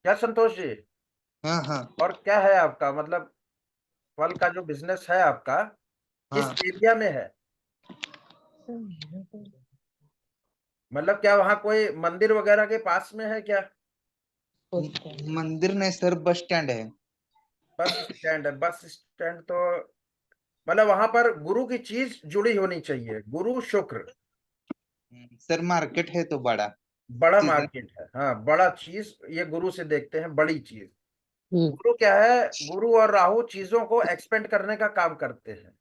क्या संतोष जी? हाँ हाँ और क्या है आपका, मतलब फल का जो बिजनेस है आपका, किस हाँ। एरिया में है? मतलब क्या वहाँ कोई मंदिर वगैरह के पास में है क्या? मंदिर नहीं सर, बस स्टैंड है। बस स्टैंड है? बस स्टैंड तो मतलब वहां पर गुरु की चीज जुड़ी होनी चाहिए, गुरु शुक्र। सर मार्केट है तो बड़ा बड़ा सीजन। मार्केट है, हाँ बड़ा चीज ये गुरु से देखते हैं, बड़ी चीज। हम्म। गुरु क्या है? गुरु और राहु चीजों को एक्सपेंड करने का काम करते हैं,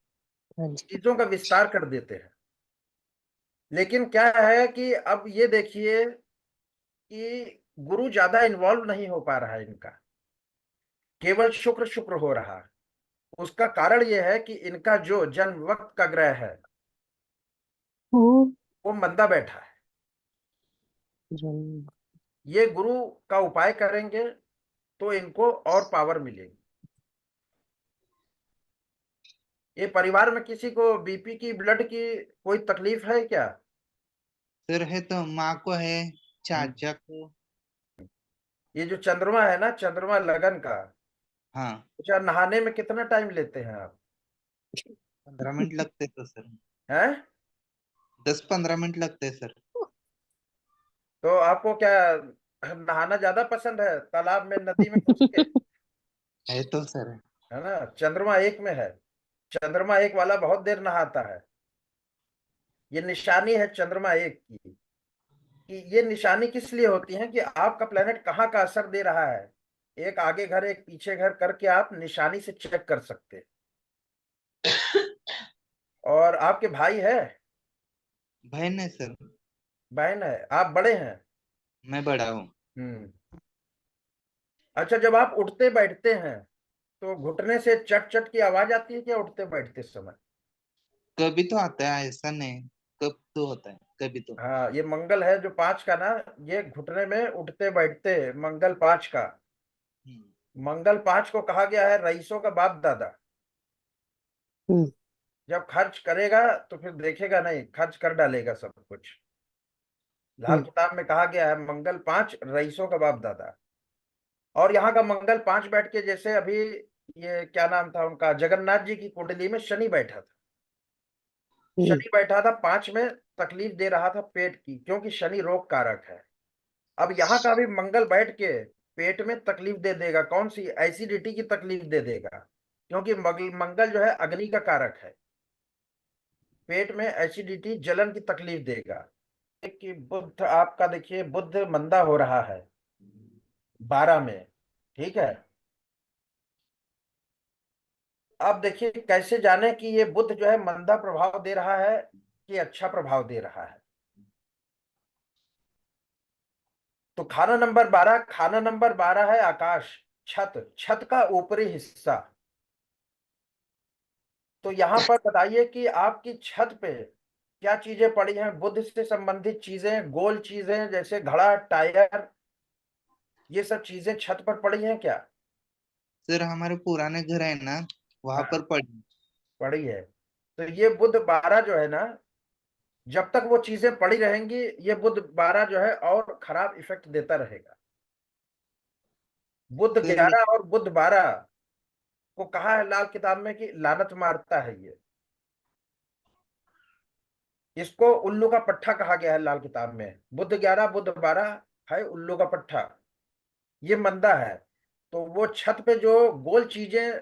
हाँ जी। चीजों का विस्तार कर देते हैं। लेकिन क्या है कि अब ये देखिए कि गुरु ज्यादा इन्वॉल्व नहीं हो पा रहा है इनका, केवल शुक्र शुक्र हो रहा है। उसका कारण यह है कि इनका जो जन्म वक्त का ग्रह है वो मंदा बैठा है। जन- ये गुरु का उपाय करेंगे तो इनको और पावर मिलेगी। ये परिवार में किसी को बीपी की, ब्लड की कोई तकलीफ है क्या? सर है तो माँ को है, हम्म। चाचा को। ये जो चंद्रमा है ना, चंद्रमा लगन का, हाँ। अच्छा नहाने में कितना टाइम लेते हैं आप? 15 मिनट लगते तो सर। हैं? 10-15 मिनट लगते सर। तो आपको क्या नहाना ज्यादा पसंद है, तालाब में नदी में घुस के? है तो सर। है ना, चंद्रमा एक में है। चंद्रमा एक वाला बहुत देर नहाता है। ये निशानी है चंद्रमा एक की, कि ये निशानी किस लिए होती है कि आपका प्लेनेट कहाँ का असर दे रहा है। एक आगे घर एक पीछे घर करके आप निशानी से चेक कर सकते हैं। और आपके भाई है? बहन है सर। बहन है? आप बड़े हैं? मैं बड़ा हूँ। हम्म। अच्छा, जब आप उठते बैठते हैं तो घुटने से चट चट की आवाज आती है क्या उठते बैठते समय? कभी तो आता है, ऐसा नहीं। कब तो होता है, कभी तो। हाँ, ये मंगल है जो पांच का ना, ये घुटने में उठते बैठते मंगल पांच का। हम्म। मंगल पांच को कहा गया है रईसों का बाप दादा। हम्म। जब खर्च करेगा तो फिर देखेगा नहीं, खर्च कर डालेगा सब कुछ। लाल हम्म। किताब में कहा गया है मंगल पांच रईसों का बाप दादा। और यहाँ का मंगल पांच बैठ के, जैसे अभी ये क्या नाम था उनका, जगन्नाथ जी की कुंडली में शनि बैठा था। हम्म। शनि बैठा था पांच में, तकलीफ दे रहा था पेट की, क्योंकि शनि रोग कारक है। अब यहाँ का भी मंगल बैठ के पेट में तकलीफ दे देगा, कौन सी, एसिडिटी की तकलीफ दे देगा, क्योंकि मंगल जो है अग्नि का कारक है। पेट में एसिडिटी जलन की तकलीफ देगा। कि बुध आपका देखिए, बुध मंदा हो रहा है 12 में, ठीक है। अब देखिए कैसे जाने कि ये बुध जो है मंदा प्रभाव दे रहा है कि अच्छा प्रभाव दे रहा है। तो खाना नंबर 12 है आकाश, छत, छत का ऊपरी हिस्सा। तो यहां पर बताइए कि आपकी छत पे क्या चीजें पड़ी हैं, बुद्ध से संबंधित चीजें, गोल चीजें जैसे घड़ा, टायर, ये सब चीजें छत पर पड़ी हैं क्या? सर हमारे पुराने घर है ना, वहां पर हाँ, पड़ी। पड़ी है। तो ये बुध 12 जो है ना, जब तक वो चीजें पड़ी रहेंगी, ये बुध 12 जो है और खराब इफेक्ट देता रहेगा। बुध सर 11 और बुध 12 को कहा है लाल किताब में कि लानत मारता है ये। इसको उल्लू का पट्टा कहा गया है लाल किताब में। बुध 11 बुध 12 है उल्लू का पट्टा, ये मंदा है। तो वो छत पे जो गोल चीजें,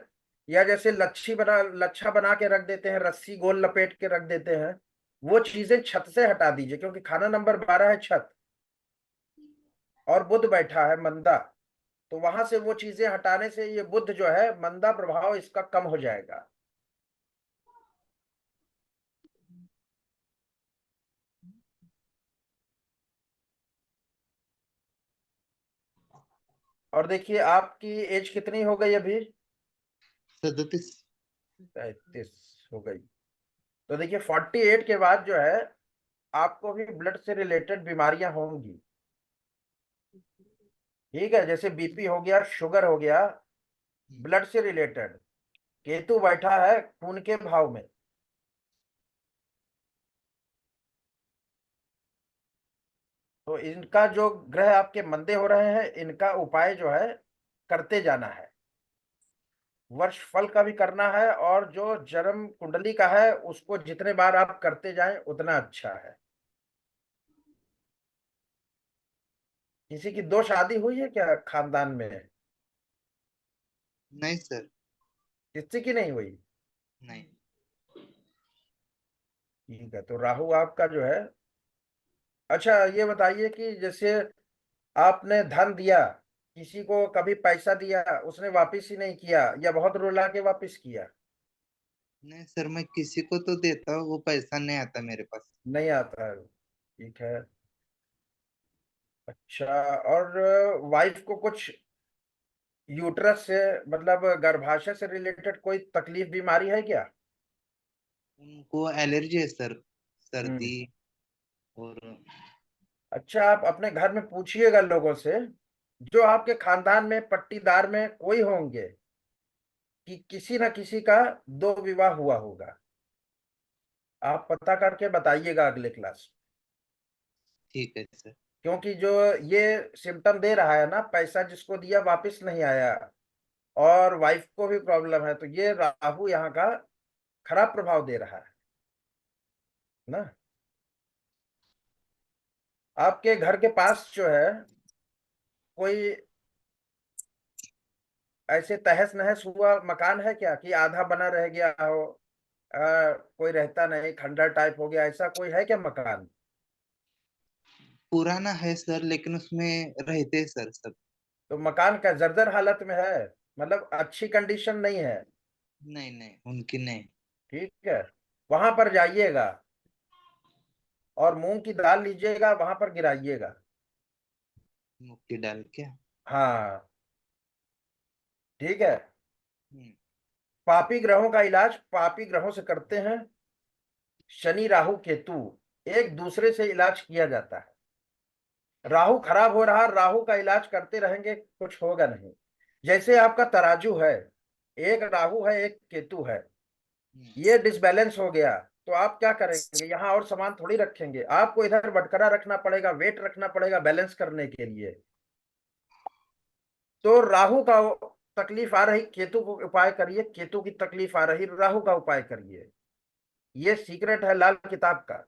या जैसे लच्छा बना के रख देते हैं, रस्सी गोल लपेट के रख देते हैं, वो चीजें छत से हटा दीजिए, क्योंकि खाना नंबर 12 है छत, और बुध बैठा है मंदा। तो वहां से वो चीजें हटाने से ये बुध जो है मंदा प्रभाव इसका कम हो जाएगा। और देखिए आपकी एज कितनी हो गई अभी? 37। 33 हो गई। तो देखिए 48 के बाद जो है आपको भी ब्लड से रिलेटेड बीमारियां होंगी, ठीक है। जैसे बीपी हो गया, शुगर हो गया, ब्लड से रिलेटेड। केतु बैठा है खून के भाव में। तो इनका जो ग्रह आपके मंदे हो रहे हैं, इनका उपाय जो है करते जाना है। वर्ष फल का भी करना है, और जो जन्म कुंडली का है उसको जितने बार आप करते जाएं उतना अच्छा है। किसी की दो शादी हुई है क्या खानदान में? नहीं सर। किसी की नहीं हुई? नहीं। ठीक है, तो राहु आपका जो है। अच्छा, ये बताइए कि जैसे आपने धन दिया, किसी को कभी पैसा दिया, उसने वापस ही नहीं किया या बहुत रुला के वापस किया? नहीं सर, मैं किसी को तो देता हूँ, वो पैसा नहीं आता मेरे पास। नहीं आता है। ठीक है। अच्छा, और वाइफ को कुछ यूट्रस से, मतलब गर्भाशय से रिलेटेड कोई तकलीफ बीमारी है क्या? उनको एलर्जी है सर, हम्म। सर्दी और। अच्छा, आप अपने घर में पूछिएगा लोगों से, जो आपके खानदान में पट्टीदार में कोई होंगे, कि किसी न किसी का दो विवाह हुआ होगा। आप पता करके बताइएगा अगले क्लास। ठीक है सर। क्योंकि जो ये सिम्टम दे रहा है ना, पैसा जिसको दिया वापस नहीं आया, और वाइफ को भी प्रॉब्लम है, तो ये राहु यहाँ का खराब प्रभाव दे रहा है ना। आपके घर के पास जो है कोई ऐसे तहस नहस हुआ मकान है क्या, कि आधा बना रह गया हो, कोई रहता नहीं, खंडर टाइप हो गया, ऐसा कोई है क्या मकान? पुराना है सर, लेकिन उसमें रहते हैं सर सब। तो मकान का जर्जर हालत में है, मतलब अच्छी कंडीशन नहीं है? नहीं नहीं, उनकी नहीं। ठीक है, वहां पर जाइएगा और मूंग की दाल लीजिएगा, वहां पर गिराइएगा। मुक्ति डाल के। हाँ, ठीक है। हम्म। पापी ग्रहों का इलाज पापी ग्रहों से करते हैं। शनि राहु केतु एक दूसरे से इलाज किया जाता है। राहु खराब हो रहा, राहु का इलाज करते रहेंगे, कुछ होगा नहीं। जैसे आपका तराजू है, एक राहु है एक केतु है, हम्म। ये डिसबैलेंस हो गया, तो आप क्या करेंगे? यहाँ और सामान थोड़ी रखेंगे, आपको इधर बटकरा रखना पड़ेगा, वेट रखना पड़ेगा बैलेंस करने के लिए। तो राहु का तकलीफ आ रही, केतु को उपाय करिए, केतु की तकलीफ आ रही, राहु का उपाय करिए। ये सीक्रेट है लाल किताब का।